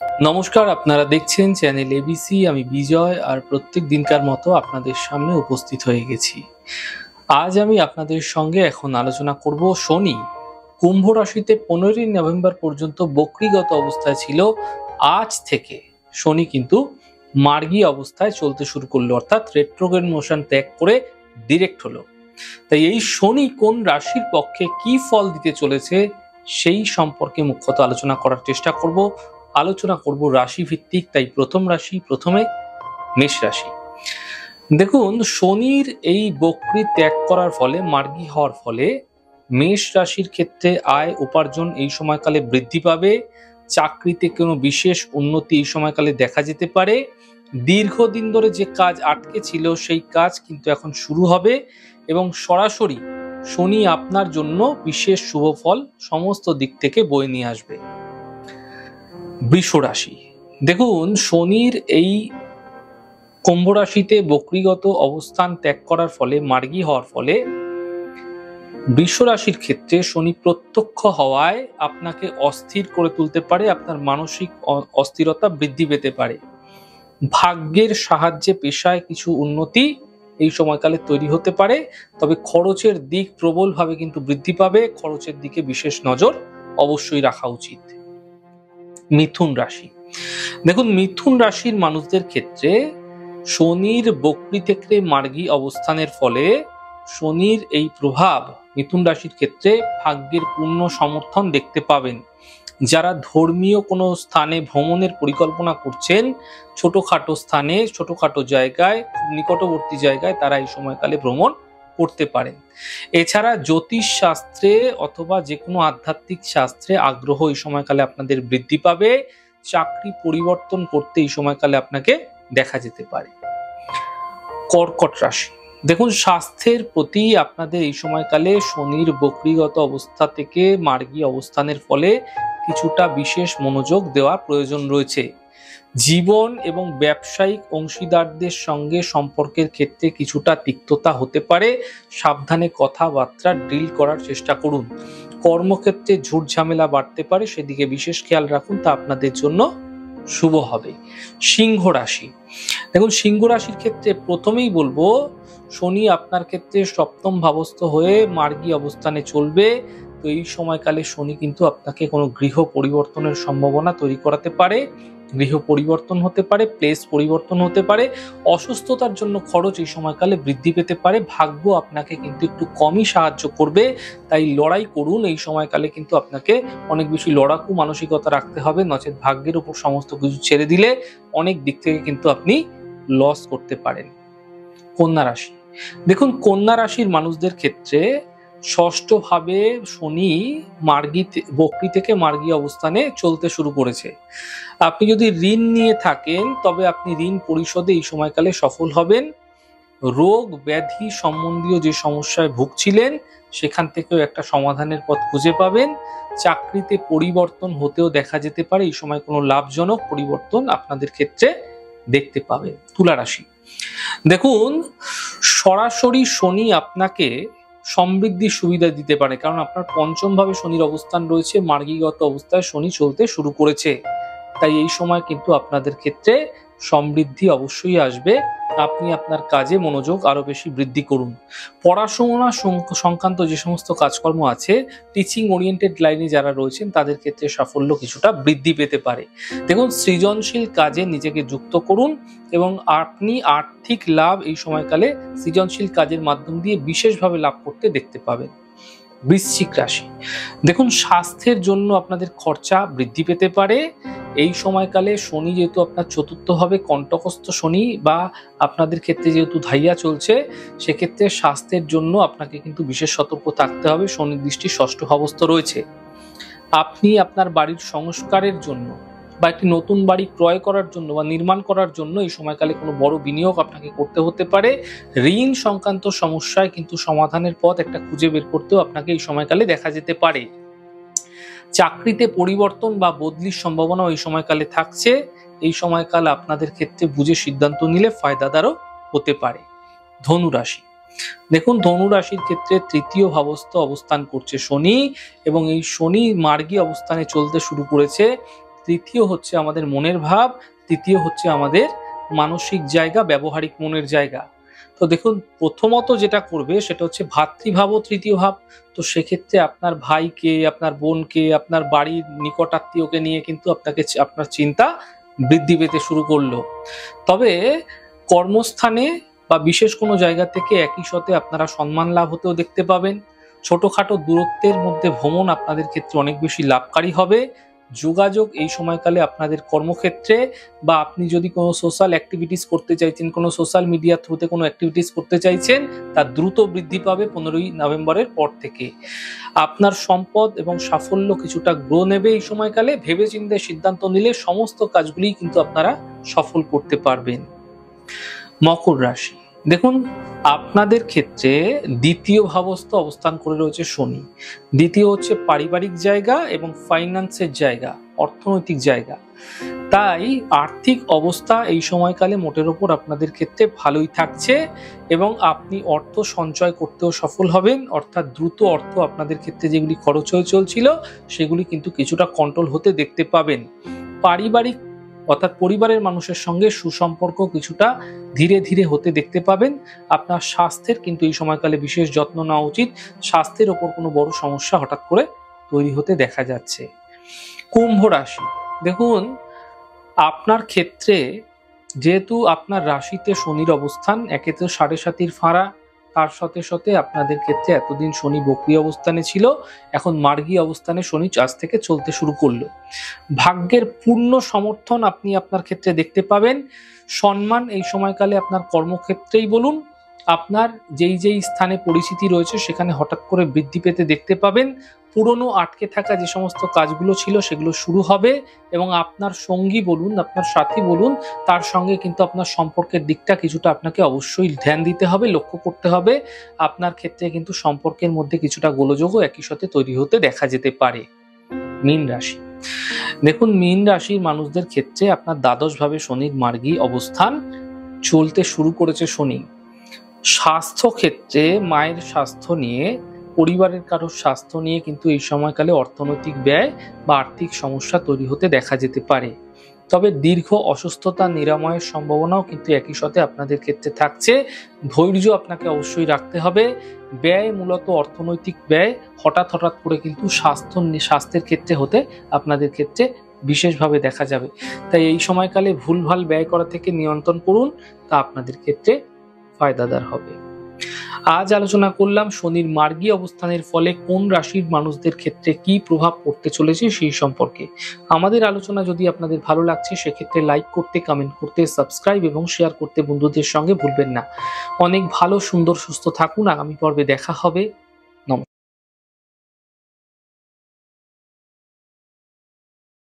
নমস্কার, আপনারা দেখছেন চ্যানেল এবিসি। আমি বিজয়, আর প্রত্যেক দিনকার মতো আপনাদের সামনে উপস্থিত হয়ে গেছি। আজ আমি আপনাদের সঙ্গে এখন আলোচনা করব শনি কুম্ভ রাশিতে 15ই নভেম্বর পর্যন্ত বক্রীগত অবস্থায় ছিল। আজ থেকে শনি কিন্তু মার্গী অবস্থায় চলতে শুরু করলো, অর্থাৎ রেট্রোগ্রেড মোশন ত্যাগ করে ডিরেক্ট হলো। তাই এই শনি কোন রাশির পক্ষে কি ফল দিতে চলেছে সেই সম্পর্কে মুখ্যত আলোচনা করার চেষ্টা করব। আলোচনা করব রাশি ভিত্তিক, তাই প্রথমে মেষ রাশি। দেখুন, শনির এই বক্রী ত্যাগ করার ফলে, মার্গী হওয়ার ফলে মেষ রাশির ক্ষেত্রে আয় উপার্জন এই সময়কালে বৃদ্ধি পাবে। চাকরিতে কোনো বিশেষ উন্নতি এই সময়কালে দেখা যেতে পারে। দীর্ঘদিন ধরে যে কাজ আটকে ছিল সেই কাজ কিন্তু এখন শুরু হবে এবং সরাসরি শনি আপনার জন্য বিশেষ শুভ ফল সমস্ত দিক থেকে বয়ে নিয়ে আসবে। বৃষ রাশি। দেখুন, শনির এই কুম্ভ রাশিতে বক্রীগত অবস্থান ত্যাগ করার ফলে, মার্গী হওয়ার ফলে বৃষ রাশির ক্ষেত্রে শনি প্রত্যক্ষ হওয়ায় আপনাকে অস্থির করে তুলতে পারে, আপনার মানসিক অস্থিরতা বৃদ্ধি পেতে পারে। ভাগ্যের সাহায্যে পেশায় কিছু উন্নতি এই সময়কালে তৈরি হতে পারে, তবে খরচের দিক প্রবলভাবে কিন্তু বৃদ্ধি পাবে। খরচের দিকে বিশেষ নজর অবশ্যই রাখা উচিত। মিথুন রাশি। দেখুন, মিথুন রাশির মানুষদের ক্ষেত্রে শনির বক্রী থেকে মার্গী অবস্থানের ফলে শনির এই প্রভাব মিথুন রাশির ক্ষেত্রে ভাগ্যের পূর্ণ সমর্থন দেখতে পাবেন। যারা ধর্মীয় কোনো স্থানে ভ্রমণের পরিকল্পনা করছেন, ছোটখাটো স্থানে, ছোটখাটো জায়গায়, নিকটবর্তী জায়গায় তারা এই সময়কালে ভ্রমণ করতে পারেন। এছাড়া জ্যোতিষ শাস্ত্রে অথবা যে কোনো আধ্যাত্মিক শাস্ত্রে আগ্রহ এই সময়কালে আপনাদের বৃদ্ধি পাবে। চাকরি পরিবর্তন করতে এই সময়কালে আপনাকে দেখা যেতে পারে। কর্কট রাশি। দেখুন, স্বাস্থ্যের প্রতি আপনাদের এই সময়কালে শনির বক্রীগত অবস্থা থেকে মার্গী অবস্থানের ফলে কিছুটা বিশেষ মনোযোগ দেওয়ার প্রয়োজন রয়েছে। জীবন এবং ব্যবসায়িক অংশীদারদের সঙ্গে সম্পর্কের ক্ষেত্রে কিছুটা তিক্ততা হতে পারে। সাবধানে কথাবার্তা ডিল করার চেষ্টা করুন। কর্মক্ষেত্রে ঝুট ঝামেলা বাড়তে পারে, সেদিকে বিশেষ খেয়াল রাখুন, তা আপনাদের জন্য শুভ হবে। সিংহ রাশি। দেখুন, সিংহ রাশির ক্ষেত্রে প্রথমেই বলবো, শনি আপনার ক্ষেত্রে সপ্তম ভাবস্থ হয়ে মার্গী অবস্থানে চলবে। তো এই সময়কালে শনি কিন্তু আপনাকে কোনো গৃহ পরিবর্তনের সম্ভাবনা তৈরি করাতে পারে। গৃহ পরিবর্তন হতে পারে, প্লেস পরিবর্তন হতে পারে। অসুস্থতার জন্য খরচ এই সময়কালে বৃদ্ধি পেতে পারে। ভাগ্য আপনাকে কিন্তু একটু কমই সাহায্য করবে, তাই লড়াই করুন। এই সময়কালে কিন্তু আপনাকে অনেক বেশি লড়াকু মানসিকতা রাখতে হবে, নচেত ভাগ্যের উপর সমস্ত কিছু ছেড়ে দিলে অনেক দিক থেকে কিন্তু আপনি লস করতে পারেন। কন্যা রাশি। দেখুন, কন্যা রাশির মানুষদের ক্ষেত্রে ষষ্ঠ ভাবে শনি বক্রী থেকে মার্গী অবস্থানে চলতে শুরু করেছে। আপনি যদি ঋণ নিয়ে থাকেন তবে আপনি ঋণ পরিশোধে এই সময়কালে সফল হবেন। রোগ ব্যাধি সম্বন্ধীয় যে সমস্যায় ভুগছিলেন সেখান থেকেও একটা সমাধানের পথ খুঁজে পাবেন। চাকরিতে পরিবর্তন হতেও দেখা যেতে পারে, এই সময় কোনো লাভজনক পরিবর্তন আপনাদের ক্ষেত্রে দেখতে পাবেন। তুলা রাশি। দেখুন, সরাসরি শনি আপনাকে সমৃদ্ধির সুবিধা দিতে পারে, কারণ আপনার পঞ্চম ভাবে শনির অবস্থান রয়েছে, মার্গীগত অবস্থায় শনি চলতে শুরু করেছে। তাই এই সময় কিন্তু আপনাদের ক্ষেত্রে সমৃদ্ধি অবশ্যই আসবে। আপনি আপনার কাজে মনোযোগ আরো বেশি বৃদ্ধি করুন। পড়াশোনা সংক্রান্ত যে সমস্ত কাজকর্ম আছে, টিচিং ওরিয়েন্টেড লাইনে যারা রয়েছেন তাদের ক্ষেত্রে সাফল্য কিছুটা বৃদ্ধি পেতে পারে। দেখুন, সৃজনশীল কাজে নিজেকে যুক্ত করুন এবং আপনি আর্থিক লাভ এই সময়কালে সৃজনশীল কাজের মাধ্যম দিয়ে বিশেষভাবে লাভ করতে দেখতে পাবেন। বৃশ্চিক রাশি। দেখুন, স্বাস্থ্যের জন্য আপনাদের খরচা বৃদ্ধি পেতে পারে। এই সময়কালে শনি যেহেতু আপনার চতুর্থ ভাবে কণ্টকস্থ শনি, বা আপনাদের ক্ষেত্রে যেহেতু ধাইয়া চলছে, সেক্ষেত্রে স্বাস্থ্যের জন্য আপনাকে কিন্তু বিশেষ সতর্ক থাকতে হবে। শনির দৃষ্টি ষষ্ঠ ভাবস্থ রয়েছে। আপনি আপনার বাড়ির সংস্কারের জন্য বা একটি নতুন বাড়ি ক্রয় করার জন্য বা নির্মাণ করার জন্য এই সময়কালে কোনো বড় বিনিয়োগ আপনাকে করতে হতে পারে। ঋণ সংক্রান্ত সমস্যায় কিন্তু সমাধানের পথ একটা খুঁজে বের করতেও আপনাকে এই সময়কালে দেখা যেতে পারে। চাকরিতে পরিবর্তন বা বদলির সম্ভাবনা এই সময়কালে থাকছে। এই সময়কাল আপনাদের ক্ষেত্রে বুঝে সিদ্ধান্ত নিলে ফায়দাদারও হতে পারে। ধনু রাশি। দেখুন, ধনু রাশির ক্ষেত্রে তৃতীয় ভাবস্থ অবস্থান করছে শনি, এবং এই শনি মার্গী অবস্থানে চলতে শুরু করেছে। তৃতীয় হচ্ছে আমাদের মনের ভাব, তৃতীয় হচ্ছে আমাদের মানসিক জায়গা, ব্যবহারিক মনের জায়গা। তো দেখুন, প্রথমত যেটা করবে সেটা হচ্ছে ভাতৃভাব ও তৃতীয় ভাব। তো সেক্ষেত্রে আপনার ভাইকে, আপনার বোনকে, আপনার বাড়ির নিকট আত্মীয়কে নিয়ে কিন্তু আপনার চিন্তা বৃদ্ধি পেতে শুরু করলো। তবে কর্মস্থানে বা বিশেষ কোনো জায়গা থেকে একই সাথে আপনারা সম্মান লাভ হতেও দেখতে পাবেন। ছোটখাটো দূরত্বের মধ্যে ভ্রমণ আপনাদের ক্ষেত্রে অনেক বেশি লাভকারী হবে। যোগাযোগ এই সময়কালে আপনাদের কর্মক্ষেত্রে বা আপনি যদি কোনো সোশ্যাল অ্যাক্টিভিটিস করতে চাইছেন, কোনো সোশ্যাল মিডিয়া থ্রুতে কোনো অ্যাক্টিভিটিস করতে চাইছেন, তা দ্রুত বৃদ্ধি পাবে 15ই নভেম্বরের পর থেকে। আপনার সম্পদ এবং সাফল্য কিছুটা গ্রো নেবে এই সময়কালে। ভেবেচিন্তে সিদ্ধান্ত নিলে সমস্ত কাজগুলি কিন্তু আপনারা সফল করতে পারবেন। মকর রাশি, দেখুন আপনাদের ক্ষেত্রে দ্বিতীয় ভাবস্থ অবস্থান করে রয়েছে শনি। দ্বিতীয় হচ্ছে পারিবারিক জায়গা এবং ফাইন্যান্সের জায়গা, অর্থনৈতিক জায়গা। তাই আর্থিক অবস্থা এই সময়কালে মোটের ওপর আপনাদের ক্ষেত্রে ভালোই থাকছে এবং আপনি অর্থ সঞ্চয় করতেও সফল হবেন। অর্থাৎ দ্রুত অর্থ আপনাদের ক্ষেত্রে যেগুলি খরচ হয়ে চলছিল সেগুলি কিন্তু কিছুটা কন্ট্রোল হতে দেখতে পাবেন। পারিবারিক অর্থাৎ পরিবারের মানুষের সঙ্গে সুসম্পর্ক কিছুটা ধীরে ধীরে হতে দেখতে পাবেন। আপনার স্বাস্থ্যের কিন্তু এই সময়কালে বিশেষ যত্ন নেওয়া উচিত। স্বাস্থ্যের ওপর কোনো বড় সমস্যা হঠাৎ করে তৈরি হতে দেখা যাচ্ছে। কুম্ভ রাশি, দেখুন আপনার ক্ষেত্রে যেহেতু আপনার রাশিতে শনির অবস্থান, একে তো 7.5 ফাঁড়া, তার সাথে সাথে আপনাদের ক্ষেত্রে এতদিন শনি বক্রী অবস্থানে ছিল, এখন মার্গী অবস্থানে শনি আজ থেকে চলতে শুরু করলো। ভাগ্যের পূর্ণ সমর্থন আপনি আপনার ক্ষেত্রে দেখতে পাবেন। সম্মান এই সময়কালে আপনার কর্মক্ষেত্রেই বলুন, আপনার যেই স্থানে পরিচিতি রয়েছে সেখানে হঠাৎ করে বৃদ্ধি পেতে দেখতে পাবেন। পুরনো আটকে থাকা যে সমস্ত কাজগুলো ছিল সেগুলো শুরু হবে এবং আপনার সঙ্গী বলুন, আপনার সাথী বলুন, তার সঙ্গে কিন্তু আপনার সম্পর্কের দিকটা কিছুটা আপনাকে অবশ্যই ধ্যান দিতে হবে, লক্ষ্য করতে হবে। আপনার ক্ষেত্রে কিন্তু সম্পর্কের মধ্যে কিছুটা গোলযোগও একই সাথে তৈরি হতে দেখা যেতে পারে। মীন রাশি, দেখুন মীন রাশির মানুষদের ক্ষেত্রে আপনার দ্বাদশ ভাবে শনির মার্গী অবস্থান চলতে শুরু করেছে। শনি স্বাস্থ্য ক্ষেত্রে মায়ের স্বাস্থ্য নিয়ে, পরিবারের কারোর স্বাস্থ্য নিয়ে কিন্তু এই সময়কালে অর্থনৈতিক ব্যয় বা আর্থিক সমস্যা তৈরি হতে দেখা যেতে পারে। তবে দীর্ঘ অসুস্থতা নিরাময়ের সম্ভাবনাও কিন্তু একই সাথে আপনাদের ক্ষেত্রে থাকছে। ধৈর্য আপনাকে অবশ্যই রাখতে হবে। ব্যয় মূলত অর্থনৈতিক ব্যয় হঠাৎ করে কিন্তু স্বাস্থ্যের ক্ষেত্রে হতে আপনাদের ক্ষেত্রে বিশেষভাবে দেখা যাবে। তাই এই সময়কালে ভুলভাল ব্যয় করা থেকে নিয়ন্ত্রণ করুন, তা আপনাদের ক্ষেত্রে ফায়দাদার হবে। আজ আলোচনা করলাম শনির মার্গী অবস্থানের ফলে কোন রাশির মানুষদের ক্ষেত্রে কি প্রভাব পড়তে চলেছে সেই সম্পর্কে। আমাদের আলোচনা যদি আপনাদের ভালো লাগছে সেক্ষেত্রে লাইক করতে, কমেন্ট করতে, সাবস্ক্রাইব এবং শেয়ার করতে বন্ধুদের সঙ্গে ভুলবেন না। অনেক ভালো, সুন্দর, সুস্থ থাকুন। আগামী পর্বে দেখা হবে।